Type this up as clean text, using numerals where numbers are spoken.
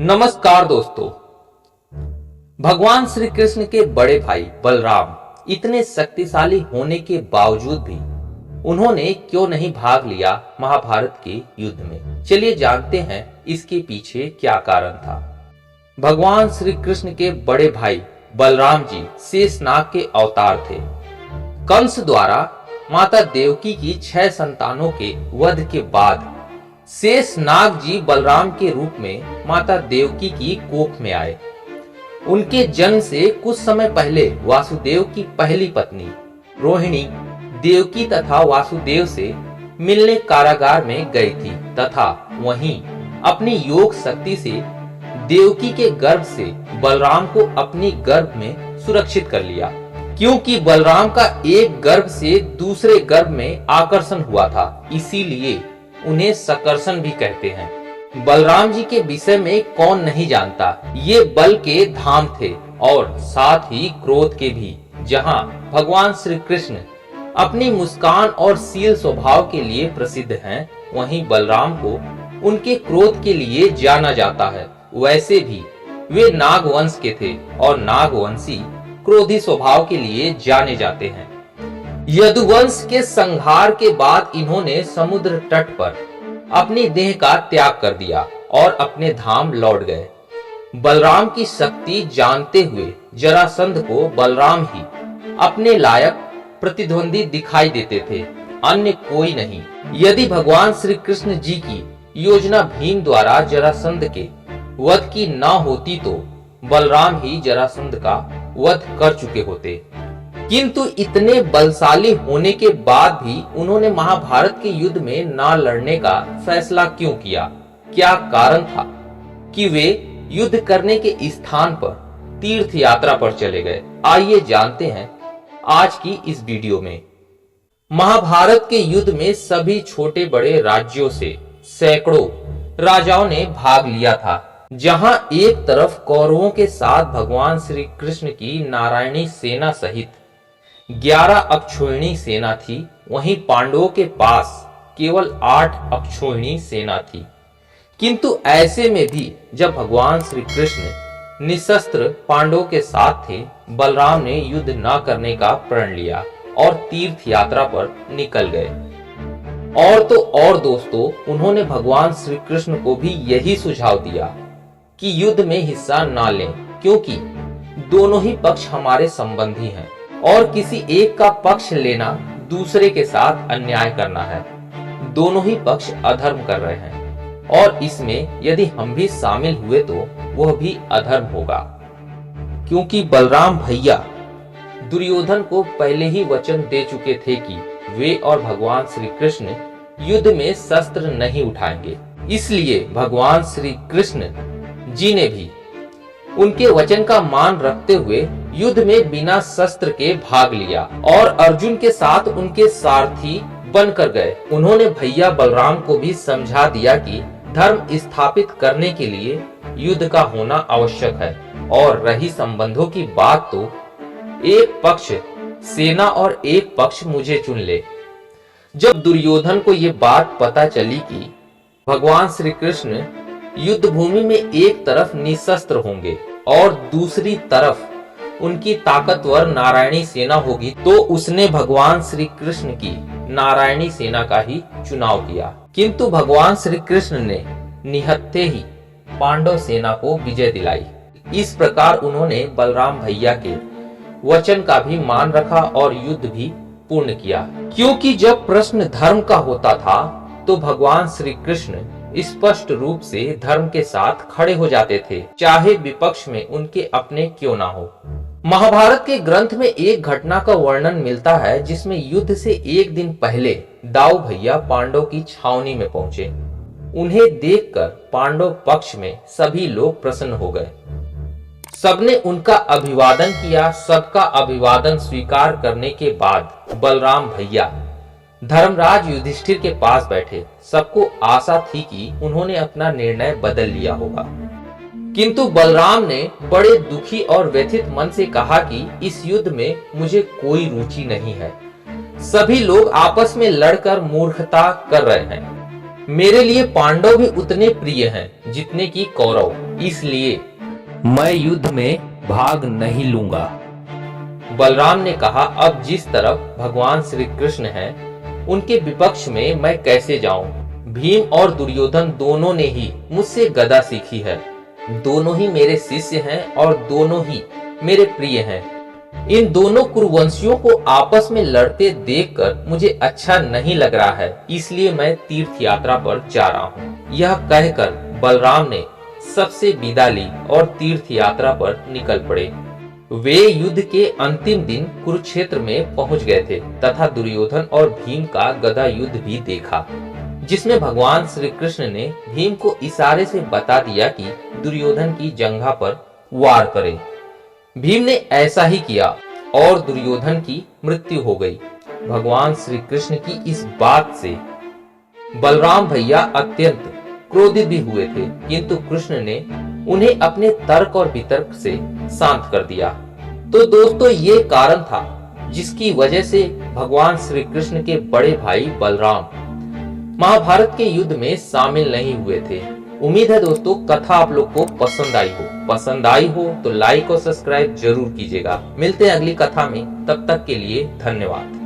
नमस्कार दोस्तों। भगवान श्री कृष्ण के बड़े भाई बलराम इतने शक्तिशाली होने के बावजूद भी उन्होंने क्यों नहीं भाग लिया महाभारत के युद्ध में। चलिए जानते हैं इसके पीछे क्या कारण था। भगवान श्री कृष्ण के बड़े भाई बलराम जी शेषनाग के अवतार थे। कंस द्वारा माता देवकी की 6 संतानों के वध के बाद शेषनाग जी बलराम के रूप में माता देवकी की कोख में आए। उनके जन्म से कुछ समय पहले वासुदेव की पहली पत्नी रोहिणी देवकी तथा वासुदेव से मिलने कारागार में गई थी तथा वहीं अपनी योग शक्ति से देवकी के गर्भ से बलराम को अपनी गर्भ में सुरक्षित कर लिया। क्योंकि बलराम का एक गर्भ से दूसरे गर्भ में आकर्षण हुआ था, इसीलिए उन्हें सकर्षण भी कहते हैं। बलराम जी के विषय में कौन नहीं जानता। ये बल के धाम थे और साथ ही क्रोध के भी। जहां भगवान श्री कृष्ण अपनी मुस्कान और शील स्वभाव के लिए प्रसिद्ध हैं, वहीं बलराम को उनके क्रोध के लिए जाना जाता है। वैसे भी वे नागवंश के थे और नागवंशी क्रोधी स्वभाव के लिए जाने जाते हैं। यदुवंश के संहार के बाद इन्होंने समुद्र तट पर अपनी देह का त्याग कर दिया और अपने धाम लौट गए। बलराम की शक्ति जानते हुए जरासंध को बलराम ही अपने लायक प्रतिद्वंदी दिखाई देते थे, अन्य कोई नहीं। यदि भगवान श्री कृष्ण जी की योजना भीम द्वारा जरासंध के वध की न होती तो बलराम ही जरासंध का वध कर चुके होते। किंतु इतने बलशाली होने के बाद भी उन्होंने महाभारत के युद्ध में न लड़ने का फैसला क्यों किया? क्या कारण था कि वे युद्ध करने के स्थान पर तीर्थ यात्रा पर चले गए? आइए जानते हैं आज की इस वीडियो में। महाभारत के युद्ध में सभी छोटे बड़े राज्यों से सैकड़ों राजाओं ने भाग लिया था। जहां एक तरफ कौरवों के साथ भगवान श्री कृष्ण की नारायणी सेना सहित 11 अक्षौहिणी सेना थी, वहीं पांडवों के पास केवल 8 अक्षौहिणी सेना थी। किंतु ऐसे में भी जब भगवान श्री कृष्ण निशस्त्र पांडवों के साथ थे, बलराम ने युद्ध न करने का प्रण लिया और तीर्थ यात्रा पर निकल गए। और तो और दोस्तों, उन्होंने भगवान श्री कृष्ण को भी यही सुझाव दिया कि युद्ध में हिस्सा न लें, क्योंकि दोनों ही पक्ष हमारे संबंधी हैं और किसी एक का पक्ष लेना दूसरे के साथ अन्याय करना है। दोनों ही पक्ष अधर्म कर रहे हैं और इसमें यदि हम भी शामिल हुए तो वह भी अधर्म होगा। क्योंकि बलराम भैया दुर्योधन को पहले ही वचन दे चुके थे कि वे और भगवान श्री कृष्ण युद्ध में शस्त्र नहीं उठाएंगे। इसलिए भगवान श्री कृष्ण जी ने भी उनके वचन का मान रखते हुए युद्ध में बिना शस्त्र के भाग लिया और अर्जुन के साथ उनके सारथी बनकर गए। उन्होंने भैया बलराम को भी समझा दिया कि धर्म स्थापित करने के लिए युद्ध का होना आवश्यक है। और रही संबंधों की बात, तो एक पक्ष सेना और एक पक्ष मुझे चुन ले। जब दुर्योधन को ये बात पता चली कि भगवान श्री कृष्ण युद्ध भूमि में एक तरफ निशस्त्र होंगे और दूसरी तरफ उनकी ताकतवर नारायणी सेना होगी, तो उसने भगवान श्री कृष्ण की नारायणी सेना का ही चुनाव किया। किंतु भगवान श्री कृष्ण ने निहत्थे ही पांडव सेना को विजय दिलाई। इस प्रकार उन्होंने बलराम भैया के वचन का भी मान रखा और युद्ध भी पूर्ण किया। क्योंकि जब प्रश्न धर्म का होता था तो भगवान श्री कृष्ण स्पष्ट रूप से धर्म के साथ खड़े हो जाते थे, चाहे विपक्ष में उनके अपने क्यों ना हो। महाभारत के ग्रंथ में एक घटना का वर्णन मिलता है, जिसमें युद्ध से एक दिन पहले दाऊ भैया पांडव की छावनी में पहुंचे। उन्हें देखकर पांडव पक्ष में सभी लोग प्रसन्न हो गए। सबने उनका अभिवादन किया। सबका अभिवादन स्वीकार करने के बाद बलराम भैया धर्मराज युधिष्ठिर के पास बैठे। सबको आशा थी कि उन्होंने अपना निर्णय बदल लिया होगा, किंतु बलराम ने बड़े दुखी और व्यथित मन से कहा कि इस युद्ध में मुझे कोई रुचि नहीं है। सभी लोग आपस में लड़कर मूर्खता कर रहे हैं। मेरे लिए पांडव भी उतने प्रिय हैं जितने कि कौरव, इसलिए मैं युद्ध में भाग नहीं लूंगा। बलराम ने कहा, अब जिस तरफ भगवान श्री कृष्ण हैं, उनके विपक्ष में मैं कैसे जाऊं? भीम और दुर्योधन दोनों ने ही मुझसे गदा सीखी है। दोनों ही मेरे शिष्य हैं और दोनों ही मेरे प्रिय हैं। इन दोनों कुरुवंशियों को आपस में लड़ते देखकर मुझे अच्छा नहीं लग रहा है, इसलिए मैं तीर्थ यात्रा पर जा रहा हूँ। यह कहकर बलराम ने सबसे विदा ली और तीर्थ यात्रा पर निकल पड़े। वे युद्ध के अंतिम दिन कुरुक्षेत्र में पहुंच गए थे तथा दुर्योधन और भीम का गदा युद्ध भी देखा, जिसमें भगवान श्री कृष्ण ने भीम को इशारे से बता दिया कि दुर्योधन की जंघा पर वार करे। भीम ने ऐसा ही किया और दुर्योधन की मृत्यु हो गई। भगवान श्री कृष्ण की इस बात से बलराम भैया अत्यंत क्रोधित भी हुए थे, किंतु कृष्ण ने उन्हें अपने तर्क और वितर्क से शांत कर दिया। तो दोस्तों, ये कारण था जिसकी वजह से भगवान श्री कृष्ण के बड़े भाई बलराम महाभारत के युद्ध में शामिल नहीं हुए थे। उम्मीद है दोस्तों कथा आप लोग को पसंद आई हो तो लाइक और सब्सक्राइब जरूर कीजिएगा। मिलते हैं अगली कथा में, तब तक के लिए धन्यवाद।